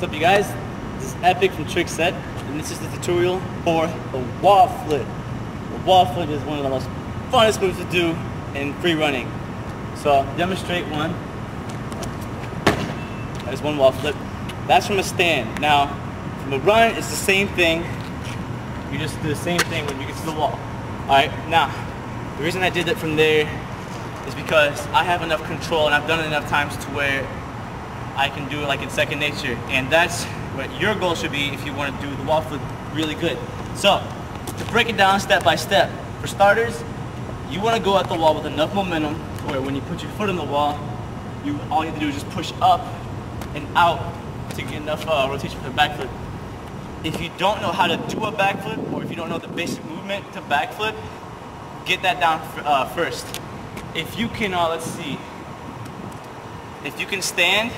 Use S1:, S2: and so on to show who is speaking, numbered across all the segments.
S1: What's up, you guys? This is Epic from TRICKset, and this is the tutorial for the wall flip. The wall flip is one of the most funnest moves to do in free running. So I'll demonstrate one. There's one wall flip. That's from a stand. Now, from a run, it's the same thing. You just do the same thing when you get to the wall. Alright, now, the reason I did it from there is because I have enough control and I've done it enough times to where I can do it like in second nature. And that's what your goal should be if you want to do the wall flip really good. So, to break it down step by step, for starters, you want to go at the wall with enough momentum to where when you put your foot on the wall, all you have to do is just push up and out to get enough rotation for the backflip. If you don't know how to do a backflip, or if you don't know the basic movement to backflip, get that down first. If you can, let's see, if you can stand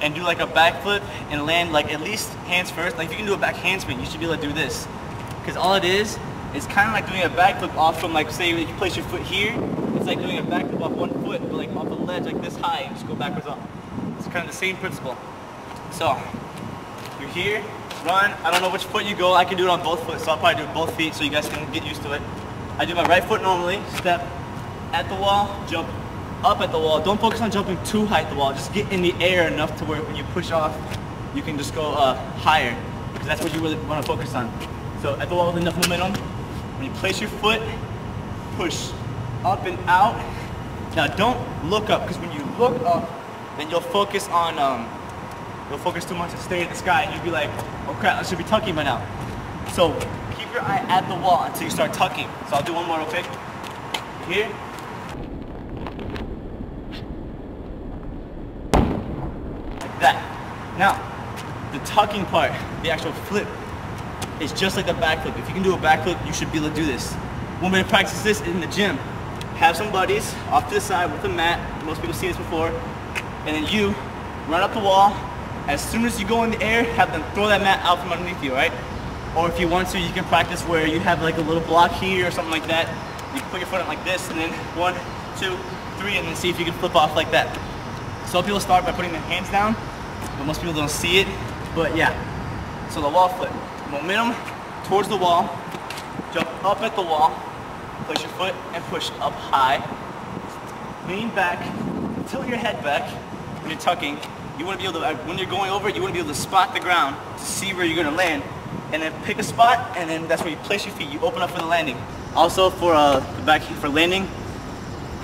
S1: and do like a backflip and land like at least hands first, like if you can do a back handspring, you should be able to do this. Because all it is kind of like doing a backflip off from, like, say if you place your foot here, it's like doing a backflip off one foot, but like off the ledge like this high, and just go backwards up. It's kind of the same principle. So, you're here, run, I don't know which foot you go, I can do it on both foot, so I'll probably do it both feet so you guys can get used to it. I do my right foot normally, step at the wall, jump up at the wall. Don't focus on jumping too high at the wall, just get in the air enough to where when you push off, you can just go higher, because that's what you really want to focus on. So at the wall with enough momentum, when you place your foot, push up and out. Now don't look up, because when you look up, then you'll focus on, you'll focus too much and stay at the sky, and you'll be like, oh crap, I should be tucking by now. So keep your eye at the wall until you start tucking. So I'll do one more real quick. Here. Like that. Now, the tucking part, the actual flip, is just like the backflip. If you can do a backflip, you should be able to do this. One way to practice this is in the gym. Have some buddies off to the side with a mat. Most people see this before. And then you run up the wall. As soon as you go in the air, have them throw that mat out from underneath you, right? Or if you want to, you can practice where you have like a little block here or something like that. You can put your foot on like this, and then 1, 2, 3, and then see if you can flip off like that. Some people start by putting their hands down, but most people don't see it. But yeah, so the wall flip. Momentum towards the wall, jump up at the wall, place your foot and push up high. Lean back, tilt your head back when you're tucking. You want to be able to, when you're going over it, you want to be able to spot the ground to see where you're going to land. And then pick a spot, and then that's where you place your feet. You open up for the landing. Also for the back for landing,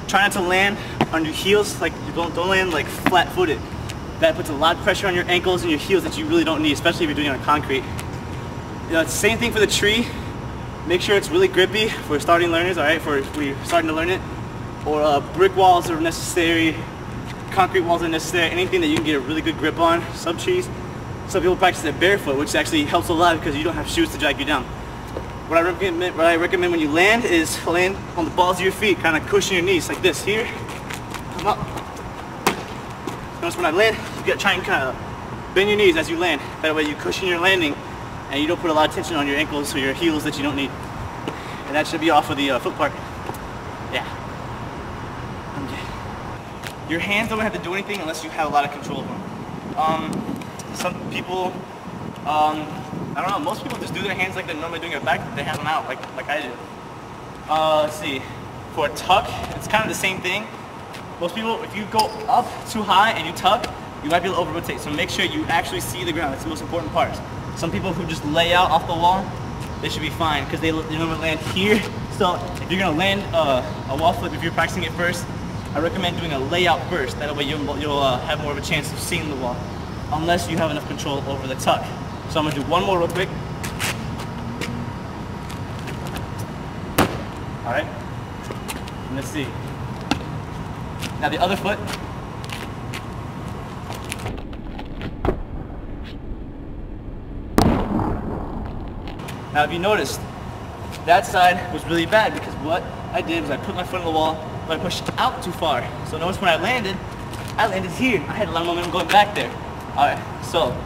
S1: try not to land on your heels. Like don't land like flat-footed. That puts a lot of pressure on your ankles and your heels that you really don't need, especially if you're doing it on concrete. You know, it's the same thing for the tree. Make sure it's really grippy for starting learners. All right, for if we're starting to learn it. Or brick walls are necessary. Concrete walls are necessary. Anything that you can get a really good grip on. Some trees. Some people practice it barefoot, which actually helps a lot because you don't have shoes to drag you down. What I recommend when you land is land on the balls of your feet, kind of cushion your knees like this. Here, come up. Notice when I land, you gotta try and kind of bend your knees as you land. That way you cushion your landing and you don't put a lot of tension on your ankles or your heels that you don't need. And that should be off of the foot part. Yeah. Okay. Your hands don't have to do anything unless you have a lot of control of them. Some people, I don't know, most people just do their hands like they're normally doing a backflip. They have them out like I do. Let's see, for a tuck, it's kind of the same thing. Most people, if you go up too high and you tuck, you might be able to over-rotate. So make sure you actually see the ground. That's the most important part. Some people who just lay out off the wall, they should be fine because they normally land here. So if you're gonna land a wall flip, if you're practicing it first, I recommend doing a layout first. That way you'll have more of a chance of seeing the wall, unless you have enough control over the tuck. So I'm gonna do one more real quick. All right, and let's see. Now the other foot. Now if you noticed, that side was really bad because what I did was I put my foot on the wall, but I pushed out too far. So notice when I landed here. I had a lot of momentum going back there. All right, so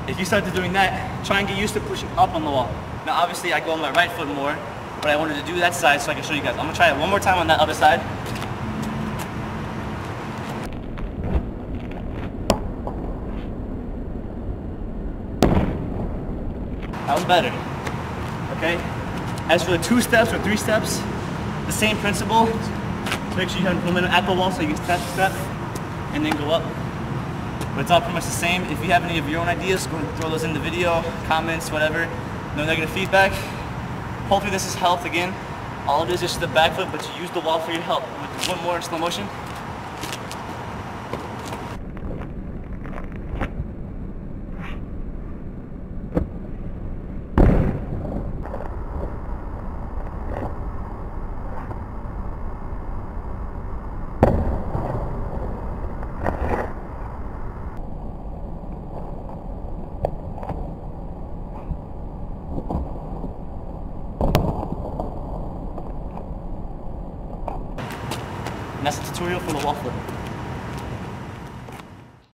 S1: if you start doing that, try and get used to pushing up on the wall. Now obviously I go on my right foot more, but I wanted to do that side so I can show you guys. I'm gonna try it one more time on that other side. one's better, okay? As for the 2 steps or 3 steps, the same principle. So make sure you have momentum at the wall so you can step and then go up. But it's all pretty much the same. If you have any of your own ideas, go ahead and throw those in the video, comments, whatever. No negative feedback. Hopefully this has helped. Again, all it is just the backflip, but you use the wall for your help. One more in slow motion. And that's the tutorial for the wall flip.